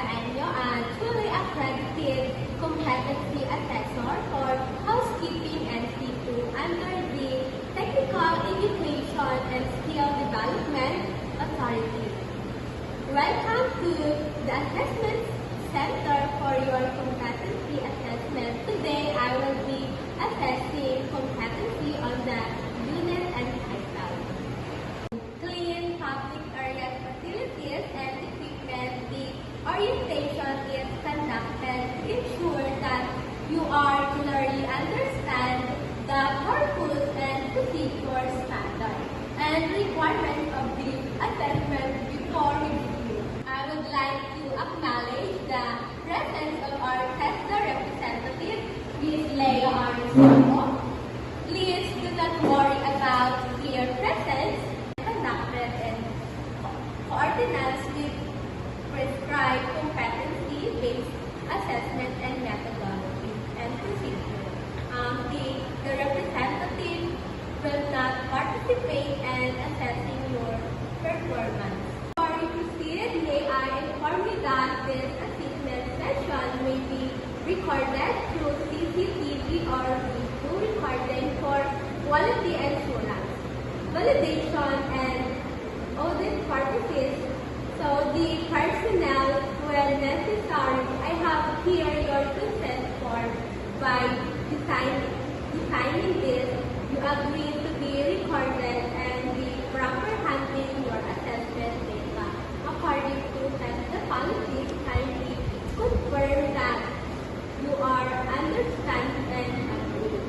Gaenyo, a truly accredited competency assessor for housekeeping and seafood under the Technical Education and Skill Development Authority. Welcome to the Assessment Center for your competency assessment. Today, I will be assessing competency on the unit and title. Clean public areas, facilities, and equipment. The orientation is conducted to ensure that you are clearly understand the purpose and procedure standard and requirements of the assessment before review. I would like to acknowledge the presence of our tester representative, Ms. Leia Arnoldo. Please do not worry about their presence. Conducted in coordinates with prescribed competency-based assessment and methodology and procedure. The representative will not participate in assessing your performance. Before we proceed, may I inform you that this assessment session may be recorded through CCTV or video recording for quality assurance, validation, and audit purposes. So the personnel, when necessary, I have here your consent form. By designing this, you agree to be recorded and the proper handling your assessment data according to the policies. Kindly confirm that you are understanding and agree.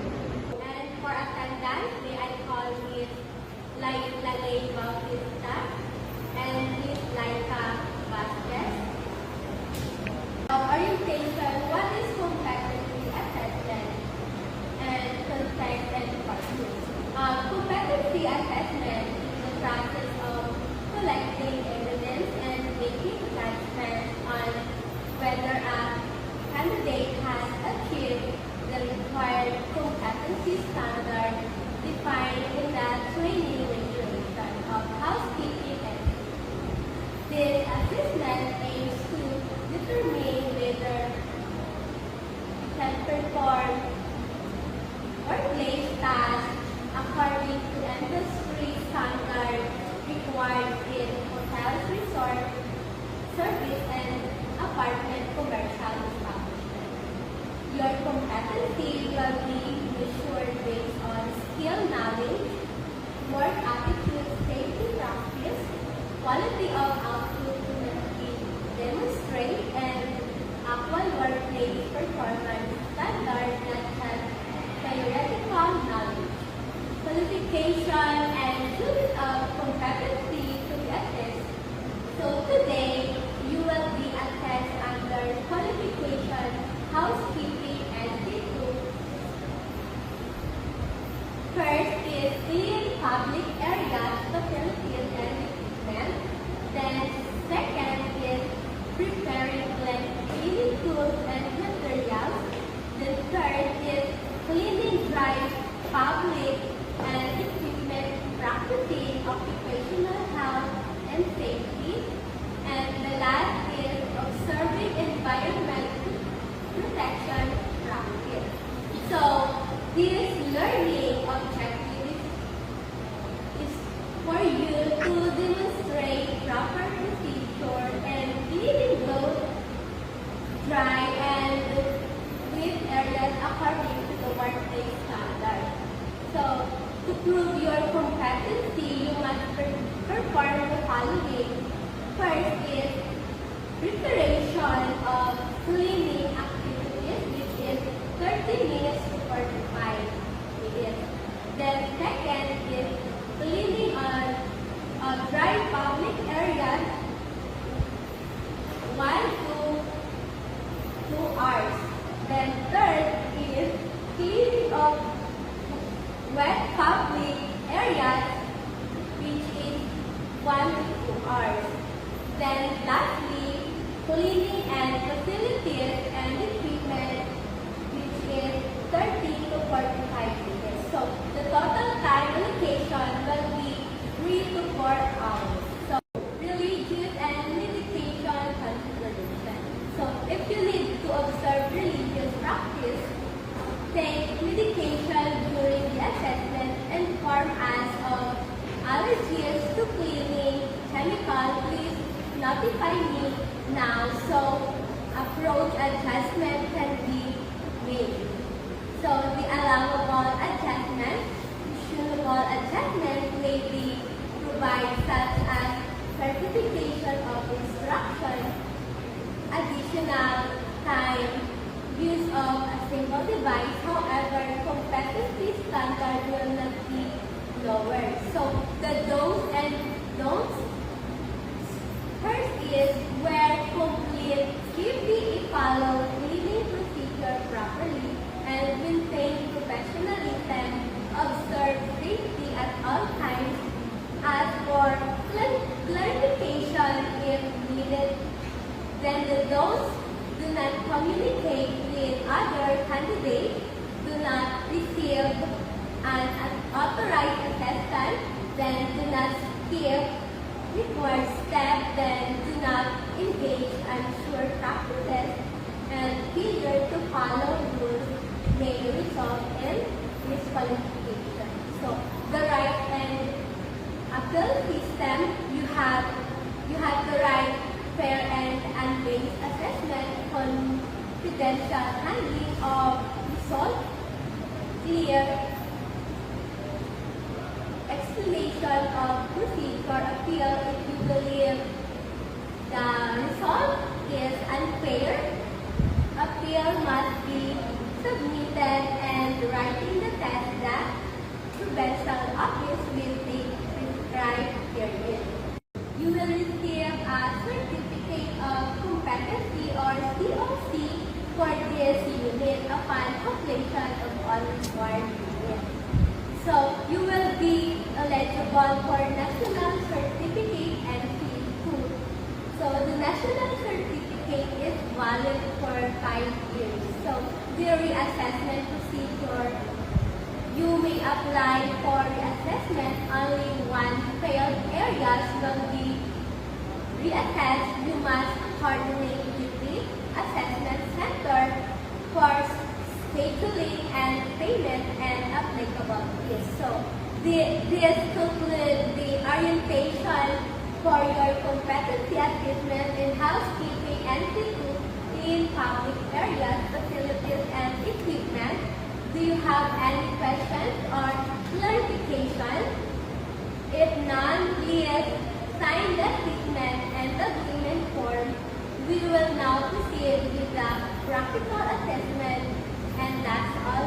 And for attendance, may I call Ms. Lalay Bautista and Ms. Laika Vasquez. Orientation, what is competency assessment and context and purpose? Competency assessment is the process of collecting evidence and making judgments on whether a candidate has achieved the required competency standard defined in the training regulation of housekeeping and this assessment aims to determine whether you can perform workplace tasks according to industry standards required in hotels, resort, service, and apartment commercial establishments. Your competency will be measured based on skill knowledge, work attitude, safety practice, quality of output to demonstrate, and actual workplace performance standards that have theoretical knowledge, qualification, and unit of competency to be assessed. So today, you will be assessed under qualification, housekeeping, and seafood. First is clean public areas, facilities, and equipment. Then second is preparing cleaning tools and materials. Then third is cleaning dry public and equipment, practicing occupational health and safety. And the last is observing environmental protection practice. So this learning objective is for you to demonstrate proper procedure and cleaning both dry and wet areas according to the workplace standard. So to prove your competency, you must perform the following. First is preparation of cleaning activities, which is 30 minutes to 45 minutes. Then second is cleaning on dry public areas, 1 to 2 hours. Then third is cleaning of wet public areas, which is 1 to 2 hours. Then lastly, cleaning and facilities and equipment, which is 30 to 45 minutes. So the total time allocation will be 3 to 4 hours. So religious and meditation consideration. If you need to observe religious practice, take medication during the assessment, inform us of allergies to cleaning chemical, please notify me now so approach adjustment can be made. So the allowable adjustment, tunable adjustment may be provided such as certification of instruction, additional time, use of a single device. However, competency standard will not be lowered. So the do's and don'ts. First is wear complete PPE, follow cleaning procedure properly, and maintain professionalism, observe safety at all times. As for clarification if needed, then the don'ts: do not communicate with other candidates, do not receive an authorized assistant, then do not skip required steps, then do not engage unsure practices, and failure to follow rules may result in disqualification. So the right and appeal system, you have the right fair and unbiased assessment, confidential handling of results, clear explanation of procedure, appeal if you believe the result is unfair. Appeal must be submitted and writing the test that provincial office will take prescribed period. You will receive a certificate of competency or COC for this unit upon completion of all required units. So you will be eligible for national certificate and P2. So the national certificate is valid for 5 years. So the reassessment procedure, you may apply for reassessment. Only one failed areas will be reassessed. You must coordinate with the assessment center for scheduling and payment and applicable fees. So this concludes the orientation for your competency assessment in housekeeping and food in public areas, facilities, and equipment. Do you have any questions or clarification? If none, please sign the statement and the agreement form. We will now proceed with the practical assessment, and that's all.